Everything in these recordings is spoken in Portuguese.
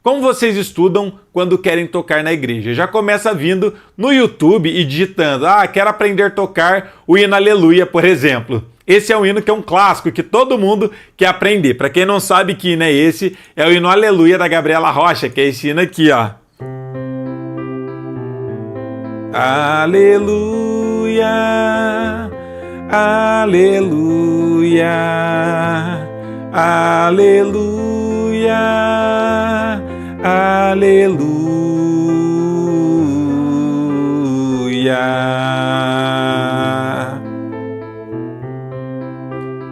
Como vocês estudam quando querem tocar na igreja? Já começa vindo no YouTube e digitando, quero aprender a tocar o hino Aleluia, por exemplo. Esse é um hino que é um clássico, que todo mundo quer aprender. Para quem não sabe que hino é esse, é o hino Aleluia da Gabriela Rocha, que é esse hino aqui, ó. Aleluia, aleluia, aleluia, aleluia.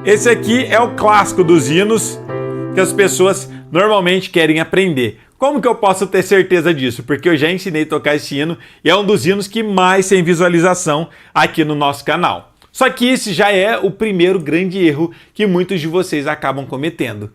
Esse aqui é o clássico dos hinos que as pessoas normalmente querem aprender. Como que eu posso ter certeza disso? Porque eu já ensinei a tocar esse hino e é um dos hinos que mais tem visualização aqui no nosso canal. Só que esse já é o primeiro grande erro que muitos de vocês acabam cometendo.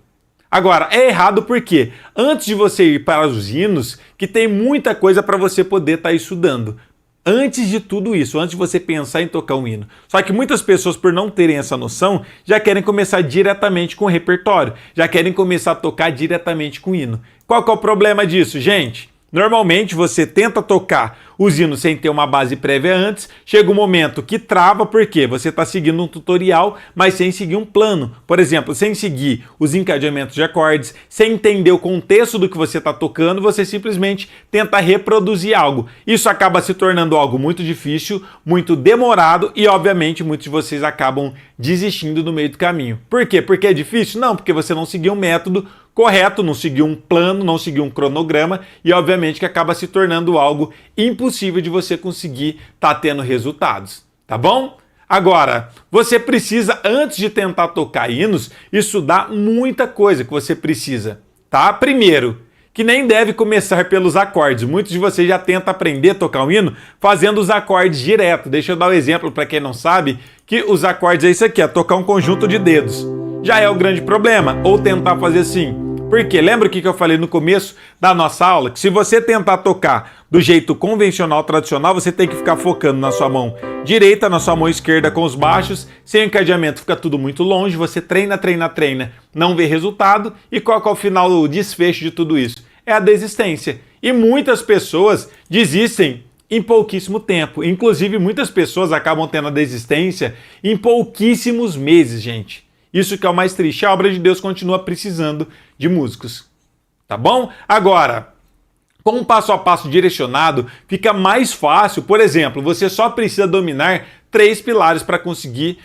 Agora, é errado porque antes de você ir para os hinos, que tem muita coisa para você poder estar estudando. Antes de tudo isso, antes de você pensar em tocar um hino. Só que muitas pessoas, por não terem essa noção, já querem começar diretamente com o repertório. Já querem começar a tocar diretamente com o hino. Qual que é o problema disso, gente? Normalmente você tenta tocar os hinos sem ter uma base prévia antes, chega um momento que trava porque você está seguindo um tutorial, mas sem seguir um plano. Por exemplo, sem seguir os encadeamentos de acordes, sem entender o contexto do que você está tocando, você simplesmente tenta reproduzir algo. Isso acaba se tornando algo muito difícil, muito demorado e, obviamente, muitos de vocês acabam desistindo no meio do caminho. Por quê? Porque é difícil? Não, porque você não seguiu um método correto, não seguiu um plano, não seguiu um cronograma e obviamente que acaba se tornando algo impossível de você conseguir estar tendo resultados, tá bom? Agora, você precisa, antes de tentar tocar hinos, estudar muita coisa que você precisa, tá? Primeiro, que nem deve começar pelos acordes. Muitos de vocês já tentam aprender a tocar um hino fazendo os acordes direto. Deixa eu dar um exemplo para quem não sabe, que os acordes é isso aqui, tocar um conjunto de dedos. Já é o grande problema, ou tentar fazer assim. Porque lembra o que eu falei no começo da nossa aula? Que se você tentar tocar do jeito convencional, tradicional, você tem que ficar focando na sua mão direita, na sua mão esquerda com os baixos, sem encadeamento, fica tudo muito longe, você treina, não vê resultado, e qual que é o final, o desfecho de tudo isso? É a desistência. E muitas pessoas desistem em pouquíssimo tempo. Inclusive, muitas pessoas acabam tendo a desistência em pouquíssimos meses, gente. Isso que é o mais triste. A obra de Deus continua precisando de músicos. Tá bom? Agora, com um passo a passo direcionado, fica mais fácil. Por exemplo, você só precisa dominar 3 pilares para conseguir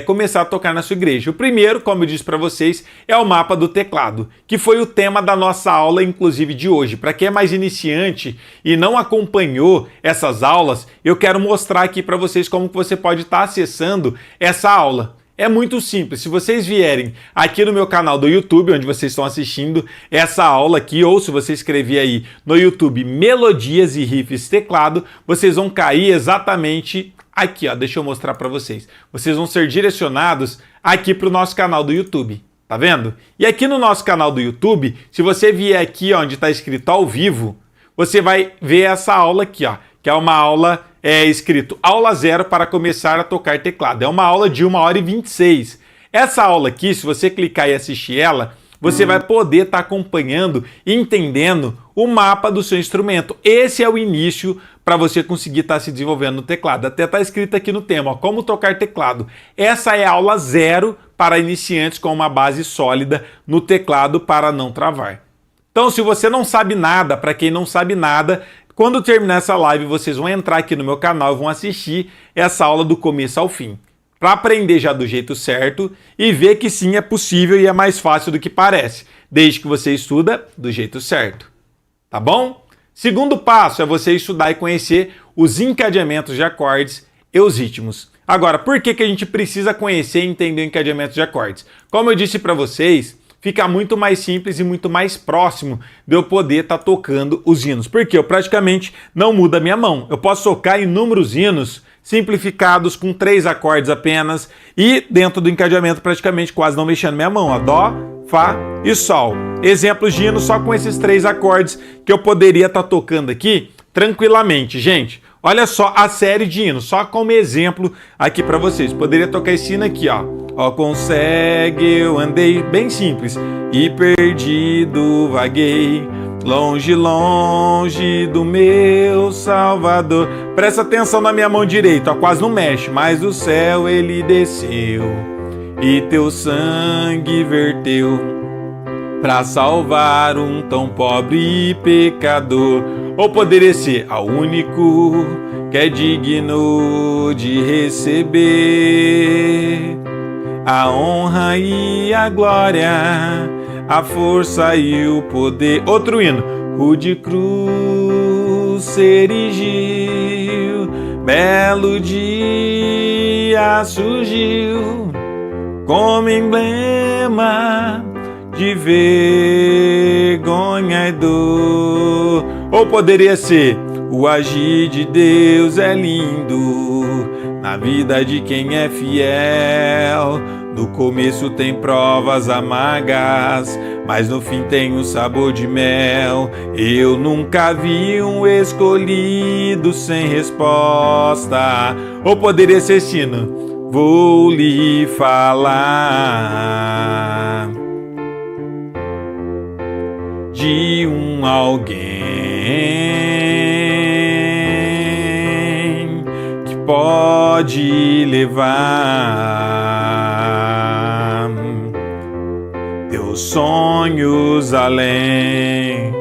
começar a tocar na sua igreja. O primeiro, como eu disse para vocês, é o mapa do teclado, que foi o tema da nossa aula, inclusive, de hoje. Para quem é mais iniciante e não acompanhou essas aulas, eu quero mostrar aqui para vocês como que você pode estar acessando essa aula. É muito simples, se vocês vierem aqui no meu canal do YouTube, onde vocês estão assistindo essa aula aqui, ou se você escrever aí no YouTube Melodias e Riffs Teclado, vocês vão cair exatamente aqui, ó, deixa eu mostrar para vocês. Vocês vão ser direcionados aqui para o nosso canal do YouTube, tá vendo? E aqui no nosso canal do YouTube, se você vier aqui onde está escrito ao vivo, você vai ver essa aula aqui, ó, que é uma aula escrito Aula 0 para começar a tocar teclado. É uma aula de 1h26. Essa aula aqui, se você clicar e assistir ela, você vai poder estar acompanhando e entendendo o mapa do seu instrumento. Esse é o início para você conseguir estar se desenvolvendo no teclado. Até está escrito aqui no tema, ó, como tocar teclado. Essa é a aula 0 para iniciantes com uma base sólida no teclado para não travar. Então, se você não sabe nada, para quem não sabe nada, quando terminar essa live, vocês vão entrar aqui no meu canal e vão assistir essa aula do começo ao fim, para aprender já do jeito certo e ver que sim, é possível e é mais fácil do que parece, desde que você estuda do jeito certo. Tá bom? Segundo passo é você estudar e conhecer os encadeamentos de acordes e os ritmos. Agora, por que a gente precisa conhecer e entender o encadeamento de acordes? Como eu disse para vocês, fica muito mais simples e muito mais próximo de eu poder estar tocando os hinos. Porque eu praticamente não mudo a minha mão. Eu posso tocar inúmeros hinos simplificados com 3 acordes apenas e dentro do encadeamento praticamente quase não mexendo minha mão. Ó, Dó, Fá e Sol. Exemplos de hinos só com esses 3 acordes que eu poderia estar tocando aqui tranquilamente, gente. Olha só a série de hinos, só como exemplo aqui para vocês. Poderia tocar esse hino aqui, ó. Ó, consegue, eu andei, bem simples. E perdido vaguei longe, longe do meu Salvador. Presta atenção na minha mão direita, ó, quase não mexe, mas do céu ele desceu e teu sangue verteu pra salvar um tão pobre pecador. Ou poderia ser ao único que é digno de receber a honra e a glória, a força e o poder. Outro hino. Rude cruz se erigiu, belo dia surgiu, como emblema de vergonha e dor. Ou poderia ser: o agir de Deus é lindo na vida de quem é fiel. No começo tem provas amargas, mas no fim tem um sabor de mel. Eu nunca vi um escolhido sem resposta. Ou poderia ser sino: vou lhe falar de um alguém que pode levar teus sonhos além.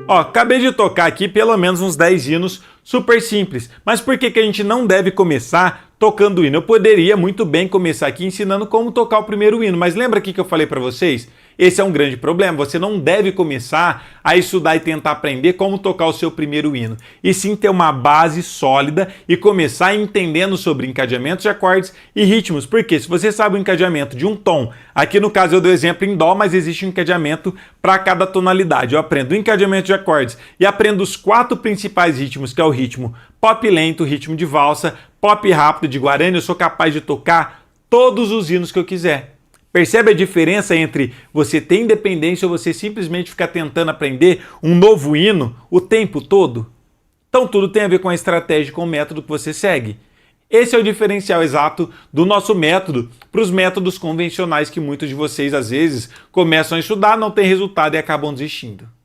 Ó, acabei de tocar aqui pelo menos uns 10 hinos super simples, mas por que a gente não deve começar tocando o hino? Eu poderia muito bem começar aqui ensinando como tocar o primeiro hino, mas lembra aqui que eu falei para vocês? Esse é um grande problema, você não deve começar a estudar e tentar aprender como tocar o seu primeiro hino, e sim ter uma base sólida e começar entendendo sobre encadeamentos de acordes e ritmos, porque se você sabe o encadeamento de um tom, aqui no caso eu dou exemplo em dó, mas existe um encadeamento para cada tonalidade. Eu aprendo o encadeamento de acordes e aprendo os 4 principais ritmos, que é o ritmo pop lento, ritmo de valsa, pop rápido, de guarani. Eu sou capaz de tocar todos os hinos que eu quiser. Percebe a diferença entre você ter independência ou você simplesmente ficar tentando aprender um novo hino o tempo todo? Então tudo tem a ver com a estratégia, com o método que você segue. Esse é o diferencial exato do nosso método para os métodos convencionais que muitos de vocês às vezes começam a estudar, não tem resultado e acabam desistindo.